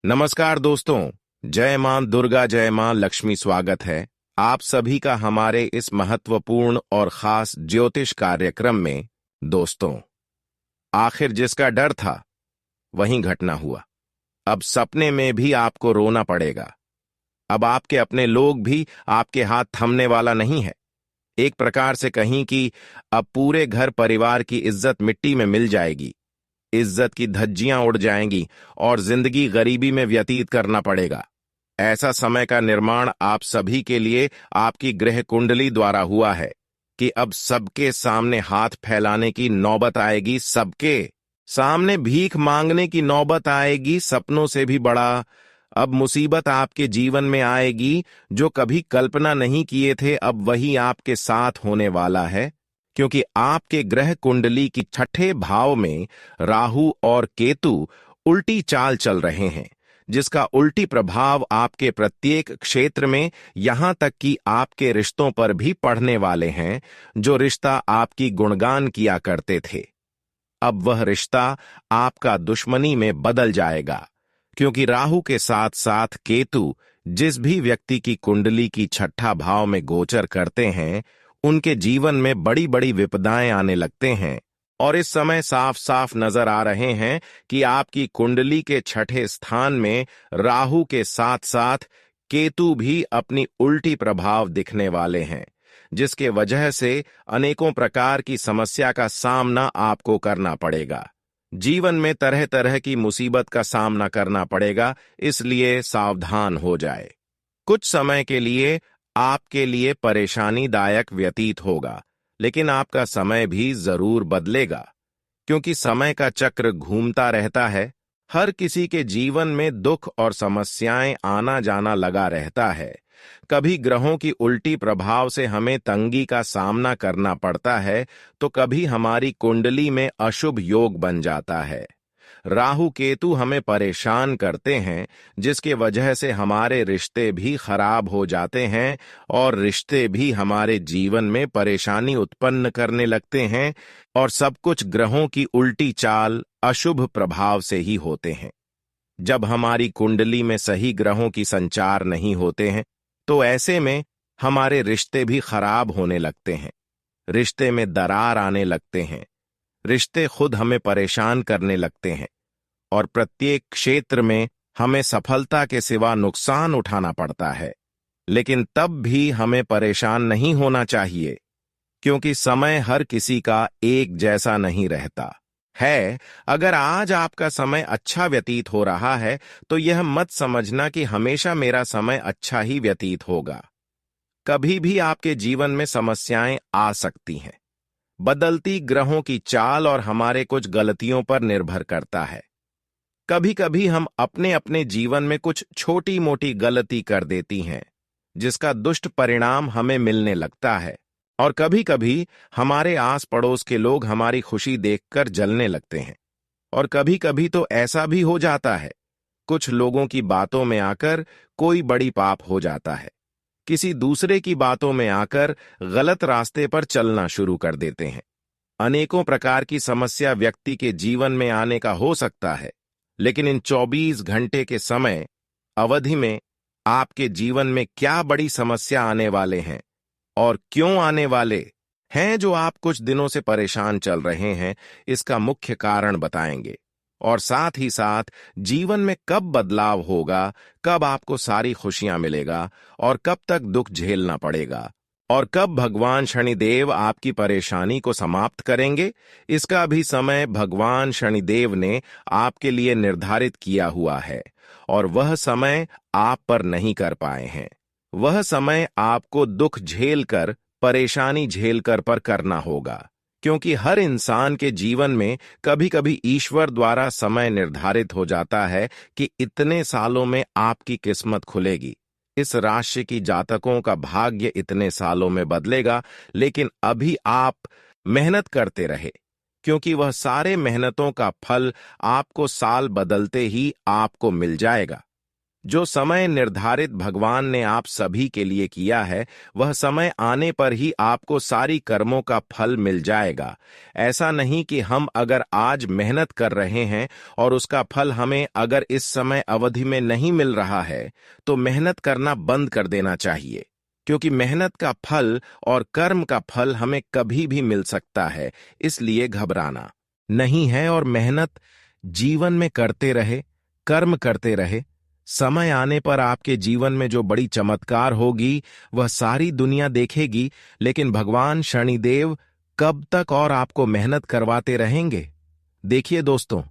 नमस्कार दोस्तों। जय मां दुर्गा, जय मां लक्ष्मी। स्वागत है आप सभी का हमारे इस महत्वपूर्ण और खास ज्योतिष कार्यक्रम में। दोस्तों, आखिर जिसका डर था वही घटना हुआ। अब सपने में भी आपको रोना पड़ेगा। अब आपके अपने लोग भी आपके हाथ थमने वाला नहीं है। एक प्रकार से कहीं कि अब पूरे घर परिवार की इज्जत मिट्टी में मिल जाएगी। इज्जत की धज्जियां उड़ जाएंगी और जिंदगी गरीबी में व्यतीत करना पड़ेगा। ऐसा समय का निर्माण आप सभी के लिए आपकी ग्रह कुंडली द्वारा हुआ है कि अब सबके सामने हाथ फैलाने की नौबत आएगी। सबके सामने भीख मांगने की नौबत आएगी। सपनों से भी बड़ा अब मुसीबत आपके जीवन में आएगी। जो कभी कल्पना नहीं किए थे, अब वही आपके साथ होने वाला है। क्योंकि आपके ग्रह कुंडली की छठे भाव में राहु और केतु उल्टी चाल चल रहे हैं, जिसका उल्टी प्रभाव आपके प्रत्येक क्षेत्र में, यहां तक कि आपके रिश्तों पर भी पड़ने वाले हैं। जो रिश्ता आपकी गुणगान किया करते थे, अब वह रिश्ता आपका दुश्मनी में बदल जाएगा। क्योंकि राहु के साथ साथ केतु जिस भी व्यक्ति की कुंडली की छठा भाव में गोचर करते हैं, उनके जीवन में बड़ी बड़ी विपदाएं आने लगते हैं। और इस समय साफ साफ नजर आ रहे हैं कि आपकी कुंडली के छठे स्थान में राहु के साथ साथ केतु भी अपनी उल्टी प्रभाव दिखने वाले हैं, जिसके वजह से अनेकों प्रकार की समस्या का सामना आपको करना पड़ेगा। जीवन में तरह तरह की मुसीबत का सामना करना पड़ेगा, इसलिए सावधान हो जाए। कुछ समय के लिए आपके लिए परेशानीदायक व्यतीत होगा, लेकिन आपका समय भी जरूर बदलेगा। क्योंकि समय का चक्र घूमता रहता है। हर किसी के जीवन में दुख और समस्याएं आना जाना लगा रहता है। कभी ग्रहों की उल्टी प्रभाव से हमें तंगी का सामना करना पड़ता है, तो कभी हमारी कुंडली में अशुभ योग बन जाता है। राहु केतु हमें परेशान करते हैं, जिसके वजह से हमारे रिश्ते भी खराब हो जाते हैं और रिश्ते भी हमारे जीवन में परेशानी उत्पन्न करने लगते हैं। और सब कुछ ग्रहों की उल्टी चाल, अशुभ प्रभाव से ही होते हैं। जब हमारी कुंडली में सही ग्रहों की संचार नहीं होते हैं, तो ऐसे में हमारे रिश्ते भी खराब होने लगते हैं। रिश्ते में दरार आने लगते हैं। रिश्ते खुद हमें परेशान करने लगते हैं और प्रत्येक क्षेत्र में हमें सफलता के सिवा नुकसान उठाना पड़ता है। लेकिन तब भी हमें परेशान नहीं होना चाहिए, क्योंकि समय हर किसी का एक जैसा नहीं रहता है। अगर आज आपका समय अच्छा व्यतीत हो रहा है, तो यह मत समझना कि हमेशा मेरा समय अच्छा ही व्यतीत होगा। कभी भी आपके जीवन में समस्याएं आ सकती हैं। बदलती ग्रहों की चाल और हमारे कुछ गलतियों पर निर्भर करता है। कभी कभी हम अपने अपने जीवन में कुछ छोटी मोटी गलती कर देती हैं, जिसका दुष्ट परिणाम हमें मिलने लगता है। और कभी कभी हमारे आस पड़ोस के लोग हमारी खुशी देखकर जलने लगते हैं। और कभी कभी तो ऐसा भी हो जाता है, कुछ लोगों की बातों में आकर कोई बड़ी पाप हो जाता है। किसी दूसरे की बातों में आकर गलत रास्ते पर चलना शुरू कर देते हैं। अनेकों प्रकार की समस्या व्यक्ति के जीवन में आने का हो सकता है, लेकिन इन 24 घंटे के समय अवधि में आपके जीवन में क्या बड़ी समस्या आने वाले हैं और क्यों आने वाले हैं, जो आप कुछ दिनों से परेशान चल रहे हैं, इसका मुख्य कारण बताएंगे। और साथ ही साथ जीवन में कब बदलाव होगा, कब आपको सारी खुशियां मिलेगा और कब तक दुख झेलना पड़ेगा, और कब भगवान शनिदेव आपकी परेशानी को समाप्त करेंगे, इसका भी समय भगवान शनिदेव ने आपके लिए निर्धारित किया हुआ है। और वह समय आप पर नहीं कर पाए हैं। वह समय आपको दुख झेलकर, परेशानी झेलकर पर करना होगा। क्योंकि हर इंसान के जीवन में कभी कभी ईश्वर द्वारा समय निर्धारित हो जाता है कि इतने सालों में आपकी किस्मत खुलेगी, इस राशि की जातकों का भाग्य इतने सालों में बदलेगा। लेकिन अभी आप मेहनत करते रहे, क्योंकि वह सारे मेहनतों का फल आपको साल बदलते ही आपको मिल जाएगा। जो समय निर्धारित भगवान ने आप सभी के लिए किया है, वह समय आने पर ही आपको सारी कर्मों का फल मिल जाएगा। ऐसा नहीं कि हम अगर आज मेहनत कर रहे हैं और उसका फल हमें अगर इस समय अवधि में नहीं मिल रहा है, तो मेहनत करना बंद कर देना चाहिए, क्योंकि मेहनत का फल और कर्म का फल हमें कभी भी मिल सकता है। इसलिए घबराना नहीं है और मेहनत जीवन में करते रहे, कर्म करते रहे। समय आने पर आपके जीवन में जो बड़ी चमत्कार होगी वह सारी दुनिया देखेगी, लेकिन भगवान शनिदेव कब तक और आपको मेहनत करवाते रहेंगे? देखिए दोस्तों,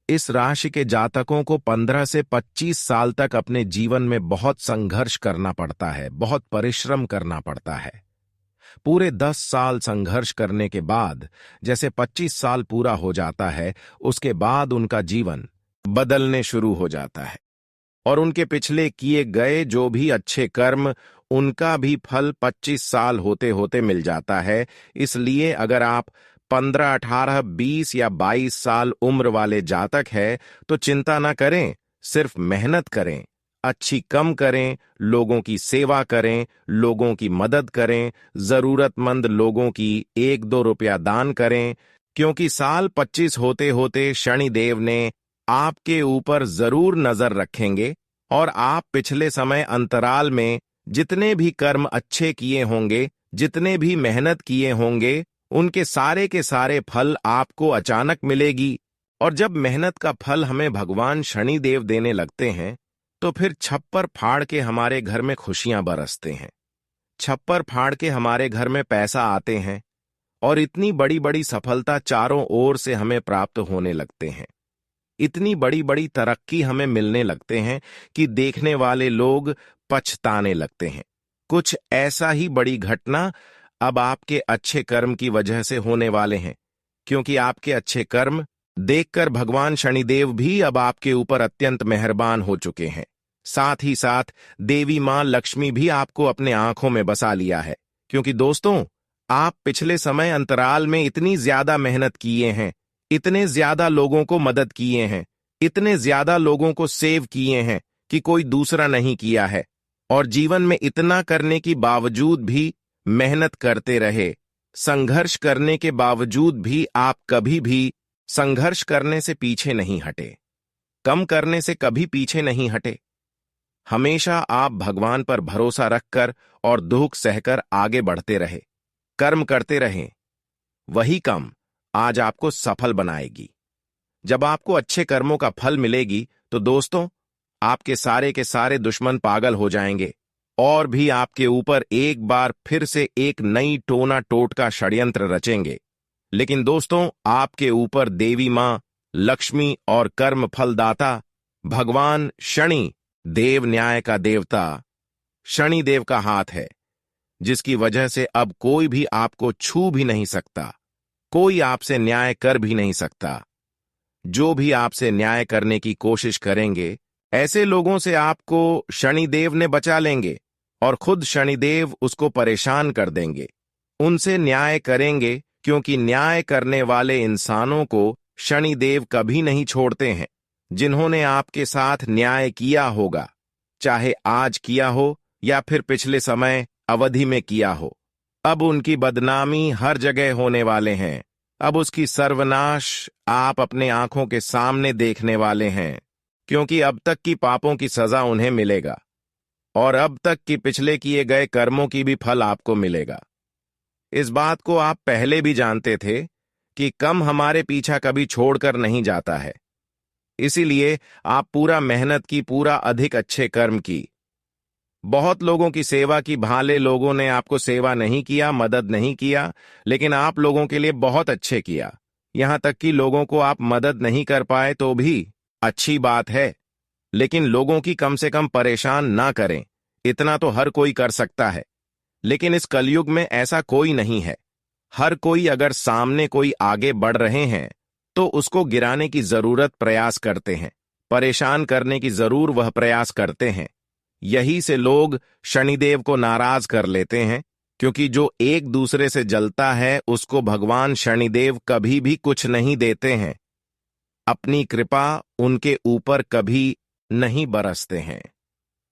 इस राशि के जातकों को 15 से 25 साल तक अपने जीवन में बहुत संघर्ष करना पड़ता है, बहुत परिश्रम करना पड़ता है। पूरे 10 साल संघर्ष करने के बाद जैसे 25 साल पूरा हो जाता है, उसके बाद उनका जीवन बदलने शुरू हो जाता है और उनके पिछले किए गए जो भी अच्छे कर्म, उनका भी फल 25 साल होते होते मिल जाता है। इसलिए अगर आप 15, 18, 20 या 22 साल उम्र वाले जातक हैं, तो चिंता ना करें, सिर्फ मेहनत करें, अच्छी कम करें, लोगों की सेवा करें, लोगों की मदद करें, जरूरतमंद लोगों की 1-2 रुपया दान करें, क्योंकि साल 25 होते होते शनिदेव ने आपके ऊपर जरूर नजर रखेंगे और आप पिछले समय अंतराल में जितने भी कर्म अच्छे किए होंगे, जितने भी मेहनत किए होंगे, उनके सारे के सारे फल आपको अचानक मिलेगी। और जब मेहनत का फल हमें भगवान शनिदेव देने लगते हैं, तो फिर छप्पर फाड़ के हमारे घर में खुशियां बरसते हैं, छप्पर फाड़ के हमारे घर में पैसा आते हैं और इतनी बड़ी बड़ी सफलता चारों ओर से हमें प्राप्त होने लगते हैं। इतनी बड़ी बड़ी तरक्की हमें मिलने लगते हैं कि देखने वाले लोग पछताने लगते हैं। कुछ ऐसा ही बड़ी घटना अब आपके अच्छे कर्म की वजह से होने वाले हैं, क्योंकि आपके अच्छे कर्म देखकर भगवान शनिदेव भी अब आपके ऊपर अत्यंत मेहरबान हो चुके हैं। साथ ही साथ देवी मां लक्ष्मी भी आपको अपने आंखों में बसा लिया है, क्योंकि दोस्तों, आप पिछले समय अंतराल में इतनी ज्यादा मेहनत किए हैं, इतने ज्यादा लोगों को मदद किए हैं, इतने ज्यादा लोगों को सेव किए हैं कि कोई दूसरा नहीं किया है। और जीवन में इतना करने के बावजूद भी मेहनत करते रहे, संघर्ष करने के बावजूद भी आप कभी भी संघर्ष करने से पीछे नहीं हटे, कम करने से कभी पीछे नहीं हटे। हमेशा आप भगवान पर भरोसा रखकर और दुख सहकर आगे बढ़ते रहे, कर्म करते रहें। वही काम आज आपको सफल बनाएगी। जब आपको अच्छे कर्मों का फल मिलेगी, तो दोस्तों, आपके सारे के सारे दुश्मन पागल हो जाएंगे और भी आपके ऊपर एक बार फिर से एक नई टोना टोटका षड्यंत्र रचेंगे। लेकिन दोस्तों, आपके ऊपर देवी मां लक्ष्मी और कर्म फलदाता भगवान शनि देव, न्याय का देवता शनि देव का हाथ है, जिसकी वजह से अब कोई भी आपको छू भी नहीं सकता, कोई आपसे न्याय कर भी नहीं सकता। जो भी आपसे न्याय करने की कोशिश करेंगे, ऐसे लोगों से आपको शनिदेव ने बचा लेंगे और खुद शनिदेव उसको परेशान कर देंगे। उनसे न्याय करेंगे, क्योंकि न्याय करने वाले इंसानों को शनिदेव कभी नहीं छोड़ते हैं। जिन्होंने आपके साथ न्याय किया होगा, चाहे आज किया हो या फिर पिछले समय अवधि में किया हो, अब उनकी बदनामी हर जगह होने वाले हैं। अब उसकी सर्वनाश आप अपने आंखों के सामने देखने वाले हैं, क्योंकि अब तक की पापों की सजा उन्हें मिलेगा और अब तक की पिछले किए गए कर्मों की भी फल आपको मिलेगा। इस बात को आप पहले भी जानते थे कि कम हमारे पीछा कभी छोड़कर नहीं जाता है। इसीलिए आप पूरा मेहनत की, पूरा अधिक अच्छे कर्म की। बहुत लोगों की सेवा की, भाले लोगों ने आपको सेवा नहीं किया, मदद नहीं किया, लेकिन आप लोगों के लिए बहुत अच्छे किया। यहां तक कि लोगों को आप मदद नहीं कर पाए तो भी अच्छी बात है, लेकिन लोगों की कम से कम परेशान ना करें। इतना तो हर कोई कर सकता है, लेकिन इस कलयुग में ऐसा कोई नहीं है। हर कोई अगर सामने कोई आगे बढ़ रहे हैं तो उसको गिराने की जरूरत प्रयास करते हैं, परेशान करने की जरूर वह प्रयास करते हैं। यही से लोग शनिदेव को नाराज कर लेते हैं, क्योंकि जो एक दूसरे से जलता है उसको भगवान शनिदेव कभी भी कुछ नहीं देते हैं, अपनी कृपा उनके ऊपर कभी नहीं बरसते हैं।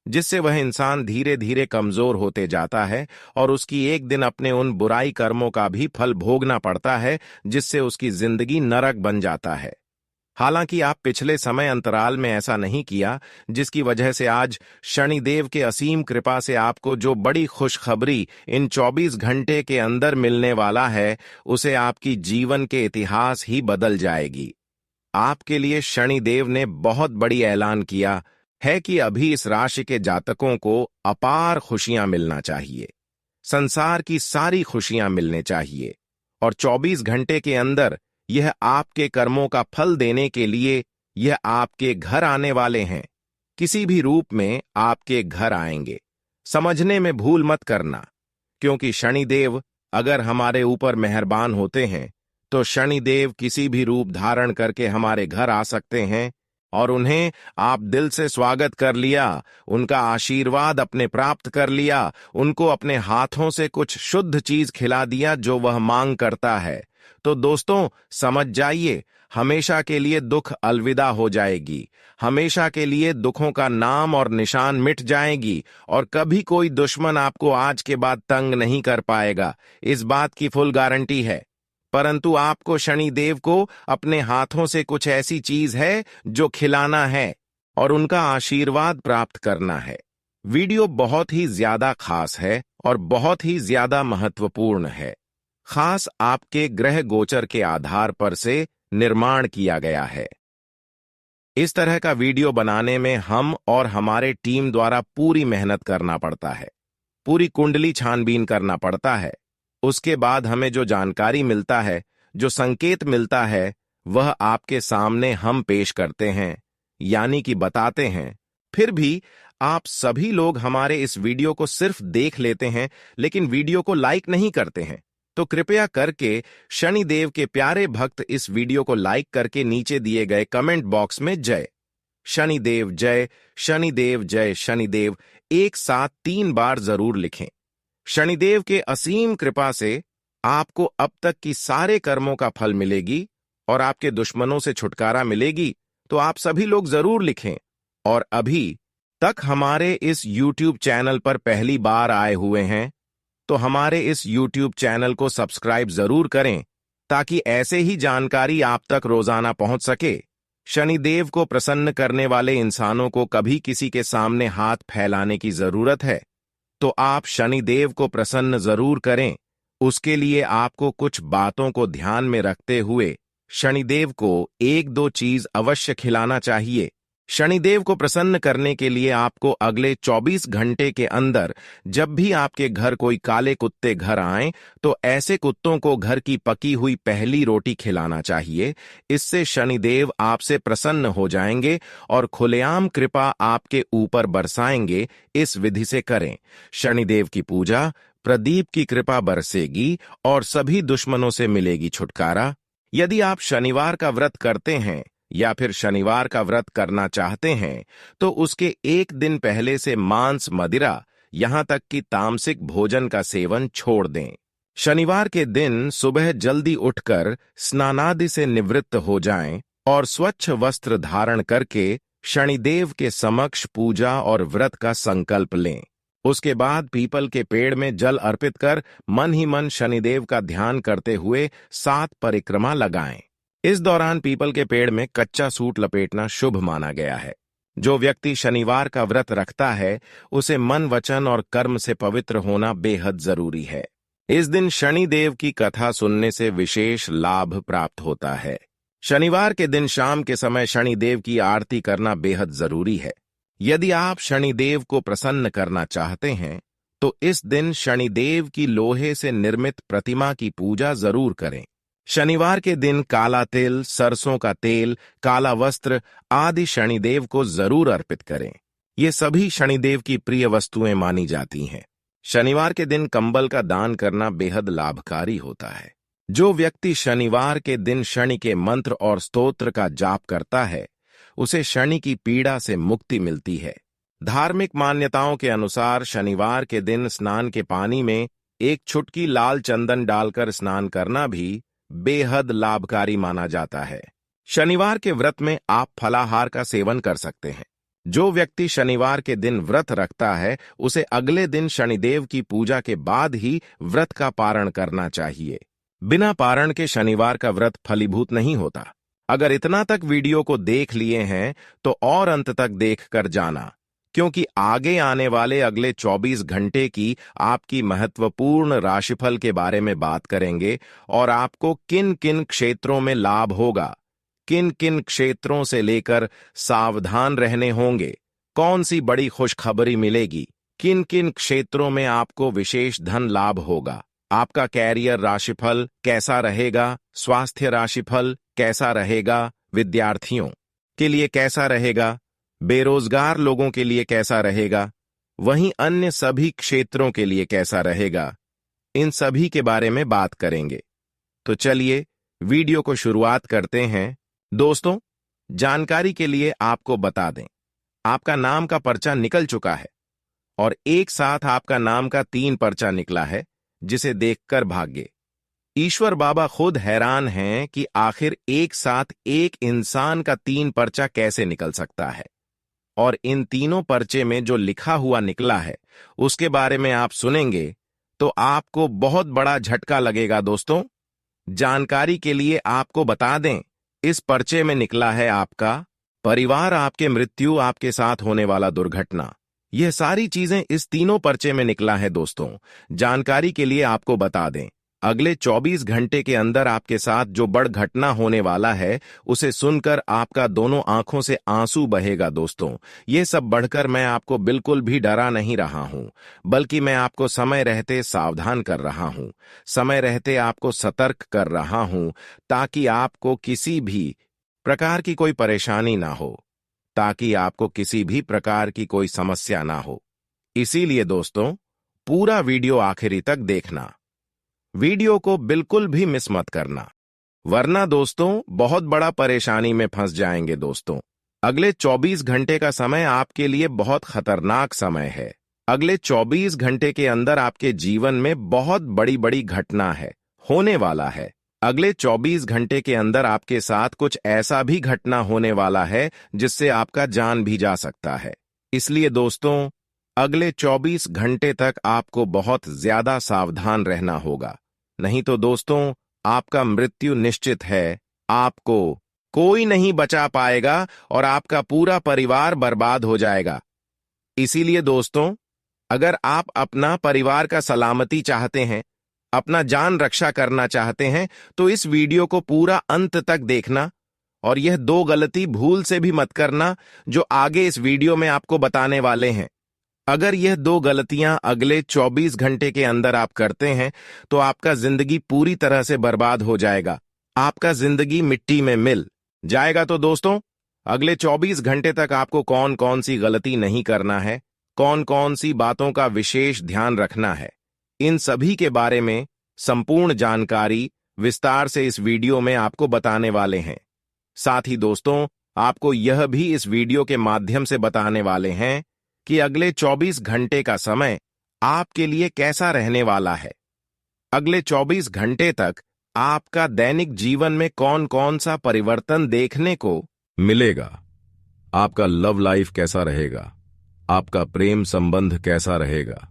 जिससे वह इंसान धीरे धीरे कमजोर होते जाता है और उसकी एक दिन अपने उन बुराई कर्मों का भी फल भोगना पड़ता है, जिससे उसकी जिंदगी नरक बन जाता है। हालांकि आप पिछले समय अंतराल में ऐसा नहीं किया, जिसकी वजह से आज शनिदेव के असीम कृपा से आपको जो बड़ी खुशखबरी इन 24 घंटे के अंदर मिलने वाला है, उसे आपकी जीवन के इतिहास ही बदल जाएगी। आपके लिए शनिदेव ने बहुत बड़ी ऐलान किया है कि अभी इस राशि के जातकों को अपार खुशियां मिलना चाहिए, संसार की सारी खुशियां मिलने चाहिए, और 24 घंटे के अंदर यह आपके कर्मों का फल देने के लिए यह आपके घर आने वाले हैं। किसी भी रूप में आपके घर आएंगे। समझने में भूल मत करना, क्योंकि शनिदेव अगर हमारे ऊपर मेहरबान होते हैं तो शनिदेव किसी भी रूप धारण करके हमारे घर आ सकते हैं, और उन्हें आप दिल से स्वागत कर लिया, उनका आशीर्वाद अपने प्राप्त कर लिया, उनको अपने हाथों से कुछ शुद्ध चीज खिला दिया जो वह मांग करता है, तो दोस्तों समझ जाइए, हमेशा के लिए दुख अलविदा हो जाएगी। हमेशा के लिए दुखों का नाम और निशान मिट जाएगी, और कभी कोई दुश्मन आपको आज के बाद तंग नहीं कर पाएगा, इस बात की फुल गारंटी है। परंतु आपको शनिदेव को अपने हाथों से कुछ ऐसी चीज है जो खिलाना है और उनका आशीर्वाद प्राप्त करना है। वीडियो बहुत ही ज्यादा खास है और बहुत ही ज्यादा महत्वपूर्ण है। खास आपके ग्रह गोचर के आधार पर से निर्माण किया गया है। इस तरह का वीडियो बनाने में हम और हमारे टीम द्वारा पूरी मेहनत करना पड़ता है, पूरी कुंडली छानबीन करना पड़ता है। उसके बाद हमें जो जानकारी मिलता है, जो संकेत मिलता है, वह आपके सामने हम पेश करते हैं, यानी कि बताते हैं। फिर भी आप सभी लोग हमारे इस वीडियो को सिर्फ देख लेते हैं, लेकिन वीडियो को लाइक नहीं करते हैं। तो कृपया करके शनिदेव के प्यारे भक्त इस वीडियो को लाइक करके नीचे दिए गए कमेंट बॉक्स में जय शनिदेव, जय शनिदेव, जय शनिदेव एक साथ 3 बार जरूर लिखें। शनिदेव के असीम कृपा से आपको अब तक की सारे कर्मों का फल मिलेगी और आपके दुश्मनों से छुटकारा मिलेगी, तो आप सभी लोग जरूर लिखें। और अभी तक हमारे इस YouTube चैनल पर पहली बार आए हुए हैं तो हमारे इस YouTube चैनल को सब्सक्राइब जरूर करें, ताकि ऐसे ही जानकारी आप तक रोजाना पहुंच सके। शनिदेव को प्रसन्न करने वाले इंसानों को कभी किसी के सामने हाथ फैलाने की जरूरत है, तो आप शनिदेव को प्रसन्न जरूर करें। उसके लिए आपको कुछ बातों को ध्यान में रखते हुए शनिदेव को 1-2 चीज अवश्य खिलाना चाहिए। शनिदेव को प्रसन्न करने के लिए आपको अगले 24 घंटे के अंदर जब भी आपके घर कोई काले कुत्ते घर आएं, तो ऐसे कुत्तों को घर की पकी हुई पहली रोटी खिलाना चाहिए। इससे शनिदेव आपसे प्रसन्न हो जाएंगे और खुलेआम कृपा आपके ऊपर बरसाएंगे। इस विधि से करें। शनिदेव की पूजा, प्रदीप की कृपा बरसेगी और सभी दुश्मनों से मिलेगी छुटकारा। यदि आप शनिवार का व्रत करते हैं या फिर शनिवार का व्रत करना चाहते हैं, तो उसके एक दिन पहले से मांस, मदिरा, यहां तक कि तामसिक भोजन का सेवन छोड़ दें। शनिवार के दिन सुबह जल्दी उठकर स्नानादि से निवृत्त हो जाएं और स्वच्छ वस्त्र धारण करके शनिदेव के समक्ष पूजा और व्रत का संकल्प लें। उसके बाद पीपल के पेड़ में जल अर्पित कर मन ही मन शनिदेव का ध्यान करते हुए 7 परिक्रमा लगाएं। इस दौरान पीपल के पेड़ में कच्चा सूट लपेटना शुभ माना गया है। जो व्यक्ति शनिवार का व्रत रखता है, उसे मन, वचन और कर्म से पवित्र होना बेहद जरूरी है। इस दिन शनिदेव की कथा सुनने से विशेष लाभ प्राप्त होता है। शनिवार के दिन शाम के समय शनिदेव की आरती करना बेहद जरूरी है। यदि आप शनिदेव को प्रसन्न करना चाहते हैं, तो इस दिन शनिदेव की लोहे से निर्मित प्रतिमा की पूजा जरूर करें। शनिवार के दिन काला तिल, सरसों का तेल, काला वस्त्र आदि शनिदेव को जरूर अर्पित करें। ये सभी शनिदेव की प्रिय वस्तुएं मानी जाती हैं। शनिवार के दिन कंबल का दान करना बेहद लाभकारी होता है। जो व्यक्ति शनिवार के दिन शनि के मंत्र और स्तोत्र का जाप करता है, उसे शनि की पीड़ा से मुक्ति मिलती है। धार्मिक मान्यताओं के अनुसार शनिवार के दिन स्नान के पानी में एक चुटकी लाल चंदन डालकर स्नान करना भी बेहद लाभकारी माना जाता है। शनिवार के व्रत में आप फलाहार का सेवन कर सकते हैं। जो व्यक्ति शनिवार के दिन व्रत रखता है उसे अगले दिन शनिदेव की पूजा के बाद ही व्रत का पारण करना चाहिए। बिना पारण के शनिवार का व्रत फलीभूत नहीं होता। अगर इतना तक वीडियो को देख लिए हैं तो और अंत तक देख कर जाना, क्योंकि आगे आने वाले अगले 24 घंटे की आपकी महत्वपूर्ण राशिफल के बारे में बात करेंगे और आपको किन किन क्षेत्रों में लाभ होगा, किन किन क्षेत्रों से लेकर सावधान रहने होंगे, कौन सी बड़ी खुशखबरी मिलेगी, किन किन क्षेत्रों में आपको विशेष धन लाभ होगा, आपका कैरियर राशिफल कैसा रहेगा, स्वास्थ्य राशिफल कैसा रहेगा, विद्यार्थियों के लिए कैसा रहेगा, बेरोजगार लोगों के लिए कैसा रहेगा, वहीं अन्य सभी क्षेत्रों के लिए कैसा रहेगा, इन सभी के बारे में बात करेंगे। तो चलिए वीडियो को शुरुआत करते हैं। दोस्तों, जानकारी के लिए आपको बता दें, आपका नाम का पर्चा निकल चुका है और एक साथ आपका नाम का 3 पर्चा निकला है, जिसे देखकर भाग्य ईश्वर बाबा खुद हैरान हैं कि आखिर एक साथ एक इंसान का 3 पर्चा कैसे निकल सकता है। और इन तीनों पर्चे में जो लिखा हुआ निकला है उसके बारे में आप सुनेंगे तो आपको बहुत बड़ा झटका लगेगा। दोस्तों, जानकारी के लिए आपको बता दें, इस पर्चे में निकला है आपका परिवार, आपके मृत्यु, आपके साथ होने वाला दुर्घटना। यह सारी चीजें इस तीनों पर्चे में निकला है। दोस्तों, जानकारी के लिए आपको बता दें, अगले 24 घंटे के अंदर आपके साथ जो बड़ घटना होने वाला है उसे सुनकर आपका दोनों आंखों से आंसू बहेगा। दोस्तों, ये सब बढ़कर मैं आपको बिल्कुल भी डरा नहीं रहा हूं, बल्कि मैं आपको समय रहते सावधान कर रहा हूं, समय रहते आपको सतर्क कर रहा हूं, ताकि आपको किसी भी प्रकार की कोई परेशानी ना हो, ताकि आपको किसी भी प्रकार की कोई समस्या ना हो। इसीलिए दोस्तों, पूरा वीडियो आखिरी तक देखना, वीडियो को बिल्कुल भी मिस मत करना, वरना दोस्तों बहुत बड़ा परेशानी में फंस जाएंगे। दोस्तों, अगले 24 घंटे का समय आपके लिए बहुत खतरनाक समय है। अगले 24 घंटे के अंदर आपके जीवन में बहुत बड़ी बड़ी घटना है, होने वाला है। अगले 24 घंटे के अंदर आपके साथ कुछ ऐसा भी घटना होने वाला है जिससे आपका जान भी जा सकता है। इसलिए दोस्तों, अगले 24 घंटे तक आपको बहुत ज्यादा सावधान रहना होगा, नहीं तो दोस्तों आपका मृत्यु निश्चित है। आपको कोई नहीं बचा पाएगा और आपका पूरा परिवार बर्बाद हो जाएगा। इसीलिए दोस्तों, अगर आप अपना परिवार का सलामती चाहते हैं, अपना जान रक्षा करना चाहते हैं, तो इस वीडियो को पूरा अंत तक देखना और यह 2 गलती भूल से भी मत करना जो आगे इस वीडियो में आपको बताने वाले हैं। अगर यह 2 गलतियां अगले 24 घंटे के अंदर आप करते हैं तो आपका जिंदगी पूरी तरह से बर्बाद हो जाएगा, आपका जिंदगी मिट्टी में मिल जाएगा। तो दोस्तों, अगले 24 घंटे तक आपको कौन कौन सी गलती नहीं करना है, कौन कौन सी बातों का विशेष ध्यान रखना है, इन सभी के बारे में संपूर्ण जानकारी विस्तार से इस वीडियो में आपको बताने वाले हैं। साथ ही दोस्तों, आपको यह भी इस वीडियो के माध्यम से बताने वाले हैं कि अगले 24 घंटे का समय आपके लिए कैसा रहने वाला है। अगले 24 घंटे तक आपका दैनिक जीवन में कौन कौन सा परिवर्तन देखने को मिलेगा, आपका लव लाइफ कैसा रहेगा, आपका प्रेम संबंध कैसा रहेगा,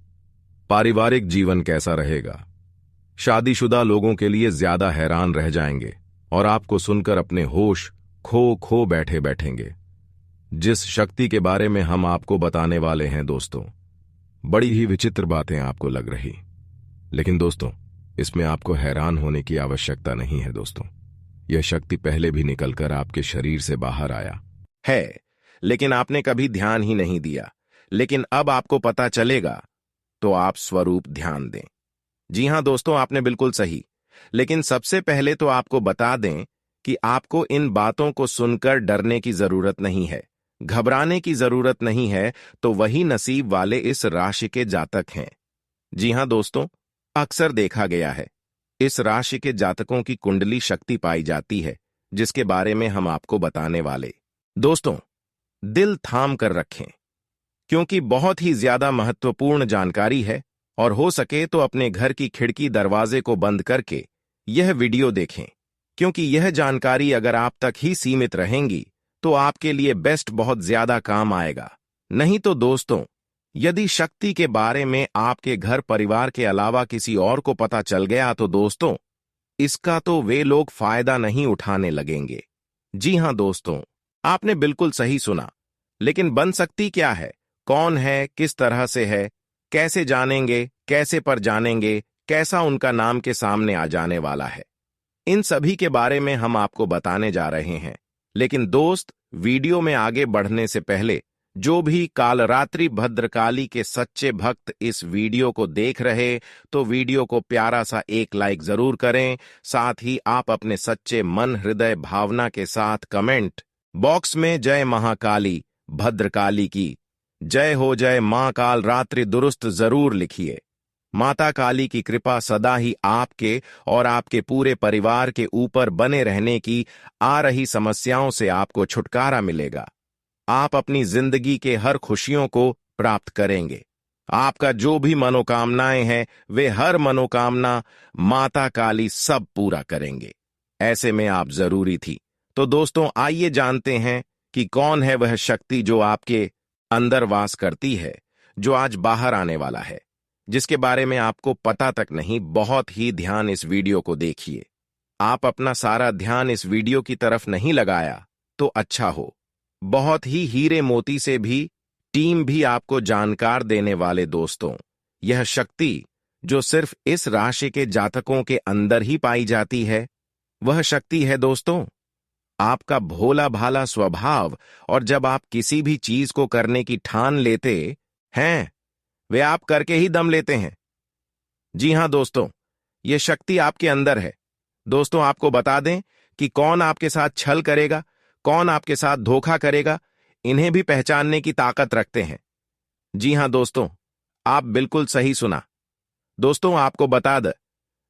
पारिवारिक जीवन कैसा रहेगा। शादीशुदा लोगों के लिए ज्यादा हैरान रह जाएंगे और आपको सुनकर अपने होश खो खो बैठेंगे। जिस शक्ति के बारे में हम आपको बताने वाले हैं दोस्तों, बड़ी ही विचित्र बातें आपको लग रही, लेकिन दोस्तों इसमें आपको हैरान होने की आवश्यकता नहीं है। दोस्तों, यह शक्ति पहले भी निकलकर आपके शरीर से बाहर आया है, लेकिन आपने कभी ध्यान ही नहीं दिया। लेकिन अब आपको पता चलेगा, तो आप स्वरूप ध्यान दें। जी हां दोस्तों, आपने बिल्कुल सही। लेकिन सबसे पहले तो आपको बता दें कि आपको इन बातों को सुनकर डरने की जरूरत नहीं है, घबराने की जरूरत नहीं है। तो वही नसीब वाले इस राशि के जातक हैं। जी हां दोस्तों, अक्सर देखा गया है, इस राशि के जातकों की कुंडली शक्ति पाई जाती है, जिसके बारे में हम आपको बताने वाले। दोस्तों, दिल थाम कर रखें, क्योंकि बहुत ही ज्यादा महत्वपूर्ण जानकारी है और हो सके तो अपने घर की खिड़की दरवाजे को बंद करके यह वीडियो देखें, क्योंकि यह जानकारी अगर आप तक ही सीमित रहेंगी तो आपके लिए बेस्ट बहुत ज्यादा काम आएगा। नहीं तो दोस्तों, यदि शक्ति के बारे में आपके घर परिवार के अलावा किसी और को पता चल गया तो दोस्तों, इसका तो वे लोग फायदा नहीं उठाने लगेंगे। जी हां दोस्तों, आपने बिल्कुल सही सुना। लेकिन बन सकती क्या है, कौन है, किस तरह से है, कैसे जानेंगे, कैसे पर जानेंगे, कैसा उनका नाम के सामने आ जाने वाला है, इन सभी के बारे में हम आपको बताने जा रहे हैं। लेकिन दोस्त, वीडियो में आगे बढ़ने से पहले जो भी कालरात्रि भद्रकाली के सच्चे भक्त इस वीडियो को देख रहे, तो वीडियो को प्यारा सा एक लाइक जरूर करें। साथ ही आप अपने सच्चे मन हृदय भावना के साथ कमेंट बॉक्स में जय महाकाली भद्रकाली की जय हो, जय मां काल रात्रि दुरुस्त जरूर लिखिए। माता काली की कृपा सदा ही आपके और आपके पूरे परिवार के ऊपर बने रहने की। आ रही समस्याओं से आपको छुटकारा मिलेगा। आप अपनी जिंदगी के हर खुशियों को प्राप्त करेंगे। आपका जो भी मनोकामनाएं हैं, वे हर मनोकामना माता काली सब पूरा करेंगे। ऐसे में आप जरूरी थी। तो दोस्तों, आइए जानते हैं कि कौन है वह शक्ति जो आपके अंदर वास करती है, जो आज बाहर आने वाला है, जिसके बारे में आपको पता तक नहीं। बहुत ही ध्यान इस वीडियो को देखिए। आप अपना सारा ध्यान इस वीडियो की तरफ नहीं लगाया तो अच्छा हो। बहुत ही हीरे मोती से भी टीम भी आपको जानकार देने वाले दोस्तों, यह शक्ति जो सिर्फ इस राशि के जातकों के अंदर ही पाई जाती है, वह शक्ति है दोस्तों आपका भोला भाला स्वभाव। और जब आप किसी भी चीज को करने की ठान लेते हैं, वे आप करके ही दम लेते हैं। जी हां दोस्तों, यह शक्ति आपके अंदर है। दोस्तों, आपको बता दें कि कौन आपके साथ छल करेगा, कौन आपके साथ धोखा करेगा, इन्हें भी पहचानने की ताकत रखते हैं। जी हां दोस्तों, आप बिल्कुल सही सुना। दोस्तों, आपको बता दें,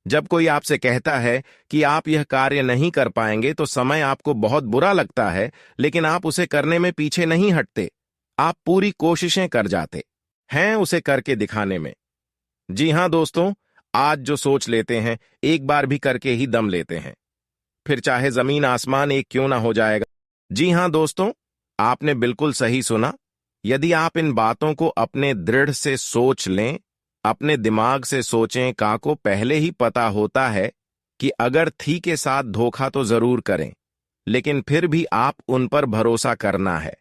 जब कोई आपसे कहता है कि आप यह कार्य नहीं कर पाएंगे तो समय आपको बहुत बुरा लगता है, लेकिन आप उसे करने में पीछे नहीं हटते। आप पूरी कोशिशें कर जाते हैं उसे करके दिखाने में। जी हां दोस्तों, आज जो सोच लेते हैं, एक बार भी करके ही दम लेते हैं, फिर चाहे जमीन आसमान एक क्यों ना हो जाएगा। जी हां दोस्तों, आपने बिल्कुल सही सुना। यदि आप इन बातों को अपने दृढ़ से सोच लें, अपने दिमाग से सोचें, का को पहले ही पता होता है कि अगर थी के साथ धोखा तो जरूर करें, लेकिन फिर भी आप उन पर भरोसा करना है।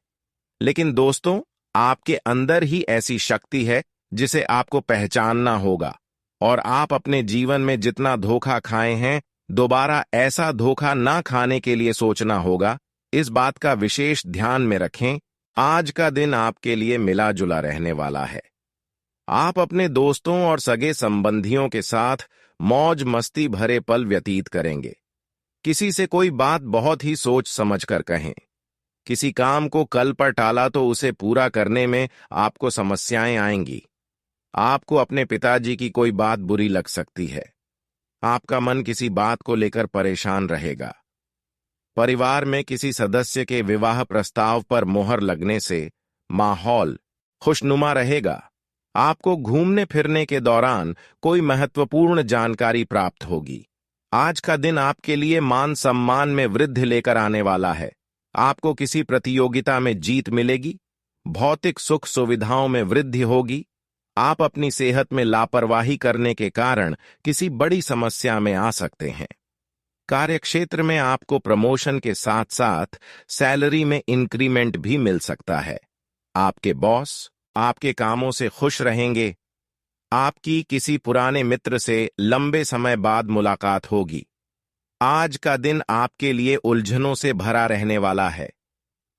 लेकिन दोस्तों, आपके अंदर ही ऐसी शक्ति है जिसे आपको पहचानना होगा। और आप अपने जीवन में जितना धोखा खाए हैं, दोबारा ऐसा धोखा ना खाने के लिए सोचना होगा। इस बात का विशेष ध्यान में रखें। आज का दिन आपके लिए मिला जुला रहने वाला है। आप अपने दोस्तों और सगे संबंधियों के साथ मौज मस्ती भरे पल व्यतीत करेंगे। किसी से कोई बात बहुत ही सोच समझ कर कहें। किसी काम को कल पर टाला तो उसे पूरा करने में आपको समस्याएं आएंगी। आपको अपने पिताजी की कोई बात बुरी लग सकती है। आपका मन किसी बात को लेकर परेशान रहेगा। परिवार में किसी सदस्य के विवाह प्रस्ताव पर मोहर लगने से माहौल खुशनुमा रहेगा। आपको घूमने फिरने के दौरान कोई महत्वपूर्ण जानकारी प्राप्त होगी। आज का दिन आपके लिए मान सम्मान में वृद्धि लेकर आने वाला है। आपको किसी प्रतियोगिता में जीत मिलेगी। भौतिक सुख सुविधाओं में वृद्धि होगी। आप अपनी सेहत में लापरवाही करने के कारण किसी बड़ी समस्या में आ सकते हैं। कार्यक्षेत्र में आपको प्रमोशन के साथ साथ सैलरी में इंक्रीमेंट भी मिल सकता है। आपके बॉस आपके कामों से खुश रहेंगे। आपकी किसी पुराने मित्र से लंबे समय बाद मुलाकात होगी। आज का दिन आपके लिए उलझनों से भरा रहने वाला है।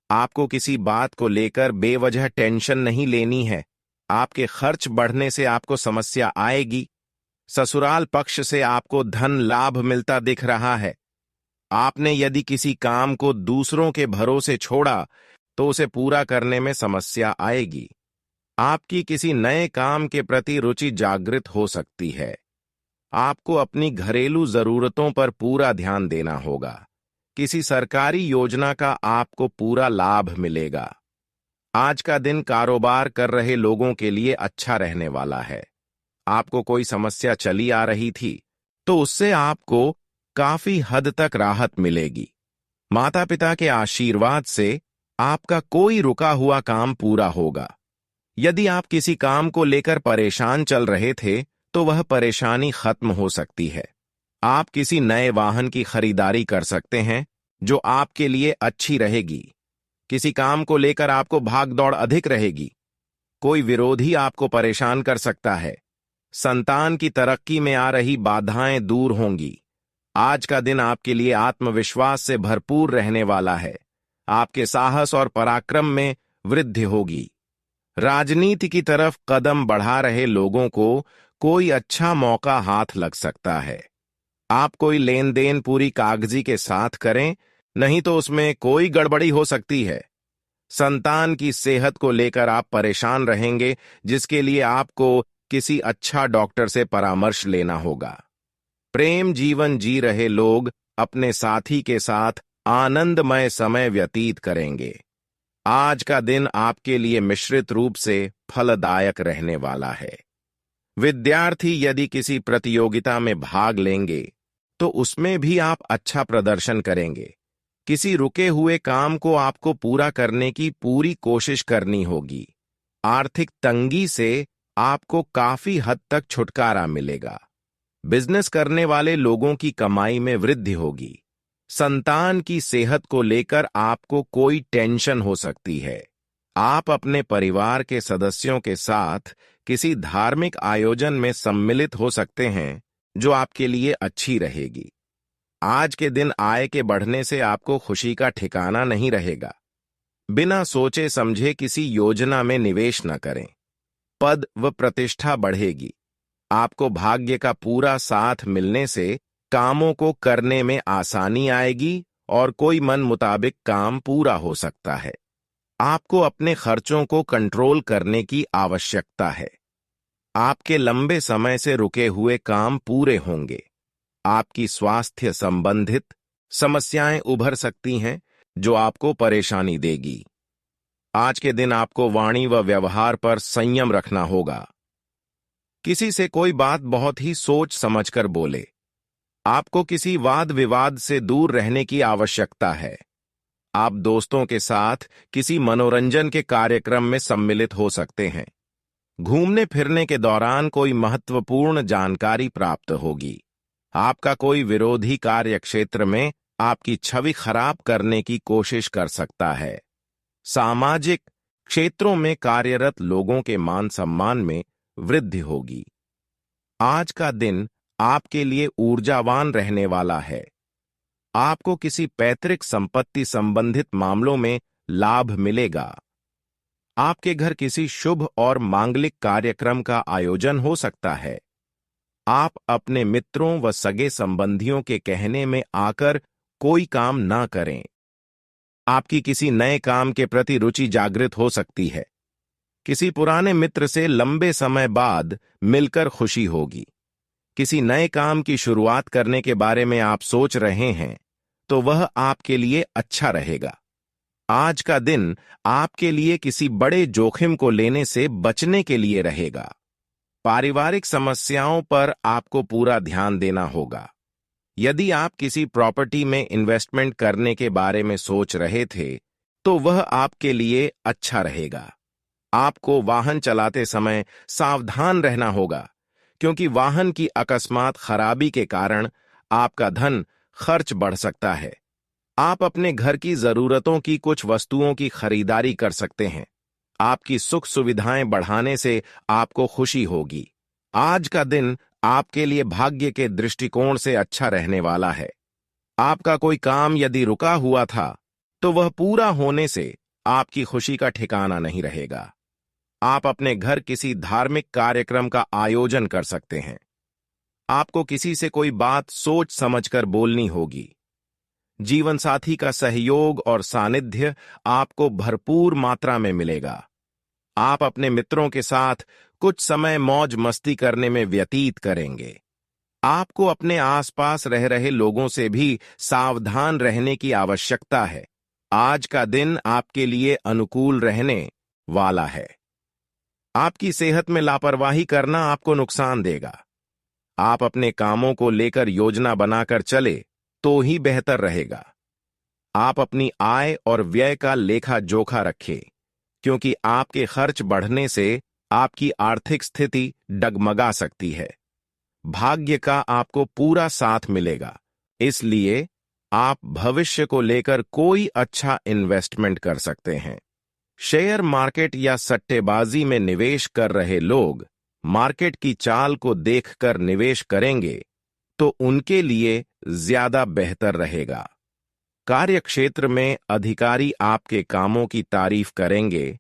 आपको किसी बात को लेकर बेवजह टेंशन नहीं लेनी है। आपके खर्च बढ़ने से आपको समस्या आएगी। ससुराल पक्ष से आपको धन लाभ मिलता दिख रहा है। आपने यदि किसी काम को दूसरों के भरोसे छोड़ा तो उसे पूरा करने में समस्या आएगी। आपकी किसी नए काम के प्रति रुचि जागृत हो सकती है। आपको अपनी घरेलू जरूरतों पर पूरा ध्यान देना होगा। किसी सरकारी योजना का आपको पूरा लाभ मिलेगा। आज का दिन कारोबार कर रहे लोगों के लिए अच्छा रहने वाला है। आपको कोई समस्या चली आ रही थी तो उससे आपको काफी हद तक राहत मिलेगी। माता पिता के आशीर्वाद से आपका कोई रुका हुआ काम पूरा होगा। यदि आप किसी काम को लेकर परेशान चल रहे थे तो वह परेशानी खत्म हो सकती है। आप किसी नए वाहन की खरीदारी कर सकते हैं जो आपके लिए अच्छी रहेगी। किसी काम को लेकर आपको भागदौड़ अधिक रहेगी। कोई विरोधी आपको परेशान कर सकता है। संतान की तरक्की में आ रही बाधाएं दूर होंगी। आज का दिन आपके लिए आत्मविश्वास से भरपूर रहने वाला है। आपके साहस और पराक्रम में वृद्धि होगी। राजनीति की तरफ कदम बढ़ा रहे लोगों को कोई अच्छा मौका हाथ लग सकता है। आप कोई लेन देन पूरी कागजी के साथ करें, नहीं तो उसमें कोई गड़बड़ी हो सकती है। संतान की सेहत को लेकर आप परेशान रहेंगे, जिसके लिए आपको किसी अच्छा डॉक्टर से परामर्श लेना होगा। प्रेम जीवन जी रहे लोग अपने साथी के साथ आनंदमय समय व्यतीत करेंगे। आज का दिन आपके लिए मिश्रित रूप से फलदायक रहने वाला है। विद्यार्थी यदि किसी प्रतियोगिता में भाग लेंगे तो उसमें भी आप अच्छा प्रदर्शन करेंगे। किसी रुके हुए काम को आपको पूरा करने की पूरी कोशिश करनी होगी। आर्थिक तंगी से आपको काफी हद तक छुटकारा मिलेगा। बिजनेस करने वाले लोगों की कमाई में वृद्धि होगी। संतान की सेहत को लेकर आपको कोई टेंशन हो सकती है। आप अपने परिवार के सदस्यों के साथ किसी धार्मिक आयोजन में सम्मिलित हो सकते हैं जो आपके लिए अच्छी रहेगी। आज के दिन आय के बढ़ने से आपको खुशी का ठिकाना नहीं रहेगा। बिना सोचे समझे किसी योजना में निवेश न करें। पद व प्रतिष्ठा बढ़ेगी। आपको भाग्य का पूरा साथ मिलने से कामों को करने में आसानी आएगी और कोई मन मुताबिक काम पूरा हो सकता है। आपको अपने खर्चों को कंट्रोल करने की आवश्यकता है। आपके लंबे समय से रुके हुए काम पूरे होंगे। आपकी स्वास्थ्य संबंधित समस्याएं उभर सकती हैं जो आपको परेशानी देगी। आज के दिन आपको वाणी व व्यवहार पर संयम रखना होगा। किसी से कोई बात बहुत ही सोच समझकर बोले। आपको किसी वाद विवाद से दूर रहने की आवश्यकता है। आप दोस्तों के साथ किसी मनोरंजन के कार्यक्रम में सम्मिलित हो सकते हैं। घूमने फिरने के दौरान कोई महत्वपूर्ण जानकारी प्राप्त होगी। आपका कोई विरोधी कार्य क्षेत्र में आपकी छवि खराब करने की कोशिश कर सकता है। सामाजिक क्षेत्रों में कार्यरत लोगों के मान सम्मान में वृद्धि होगी। आज का दिन आपके लिए ऊर्जावान रहने वाला है। आपको किसी पैतृक संपत्ति संबंधित मामलों में लाभ मिलेगा। आपके घर किसी शुभ और मांगलिक कार्यक्रम का आयोजन हो सकता है। आप अपने मित्रों व सगे संबंधियों के कहने में आकर कोई काम ना करें। आपकी किसी नए काम के प्रति रुचि जागृत हो सकती है। किसी पुराने मित्र से लंबे समय बाद मिलकर खुशी होगी। किसी नए काम की शुरुआत करने के बारे में आप सोच रहे हैं तो वह आपके लिए अच्छा रहेगा। आज का दिन आपके लिए किसी बड़े जोखिम को लेने से बचने के लिए रहेगा। पारिवारिक समस्याओं पर आपको पूरा ध्यान देना होगा। यदि आप किसी प्रॉपर्टी में इन्वेस्टमेंट करने के बारे में सोच रहे थे तो वह आपके लिए अच्छा रहेगा। आपको वाहन चलाते समय सावधान रहना होगा, क्योंकि वाहन की अकस्मात खराबी के कारण आपका धन खर्च बढ़ सकता है। आप अपने घर की जरूरतों की कुछ वस्तुओं की खरीदारी कर सकते हैं। आपकी सुख सुविधाएं बढ़ाने से आपको खुशी होगी। आज का दिन आपके लिए भाग्य के दृष्टिकोण से अच्छा रहने वाला है। आपका कोई काम यदि रुका हुआ था तो वह पूरा होने से आपकी खुशी का ठिकाना नहीं रहेगा। आप अपने घर किसी धार्मिक कार्यक्रम का आयोजन कर सकते हैं। आपको किसी से कोई बात सोच समझकर बोलनी होगी। जीवन साथी का सहयोग और सानिध्य आपको भरपूर मात्रा में मिलेगा। आप अपने मित्रों के साथ कुछ समय मौज मस्ती करने में व्यतीत करेंगे। आपको अपने आसपास रह रहे लोगों से भी सावधान रहने की आवश्यकता है। आज का दिन आपके लिए अनुकूल रहने वाला है। आपकी सेहत में लापरवाही करना आपको नुकसान देगा। आप अपने कामों को लेकर योजना बनाकर चले तो ही बेहतर रहेगा। आप अपनी आय और व्यय का लेखा जोखा रखें, क्योंकि आपके खर्च बढ़ने से आपकी आर्थिक स्थिति डगमगा सकती है। भाग्य का आपको पूरा साथ मिलेगा, इसलिए आप भविष्य को लेकर कोई अच्छा इन्वेस्टमेंट कर सकते हैं। शेयर मार्केट या सट्टेबाजी में निवेश कर रहे लोग मार्केट की चाल को देखकर निवेश करेंगे तो उनके लिए ज्यादा बेहतर रहेगा। कार्यक्षेत्र में अधिकारी आपके कामों की तारीफ करेंगे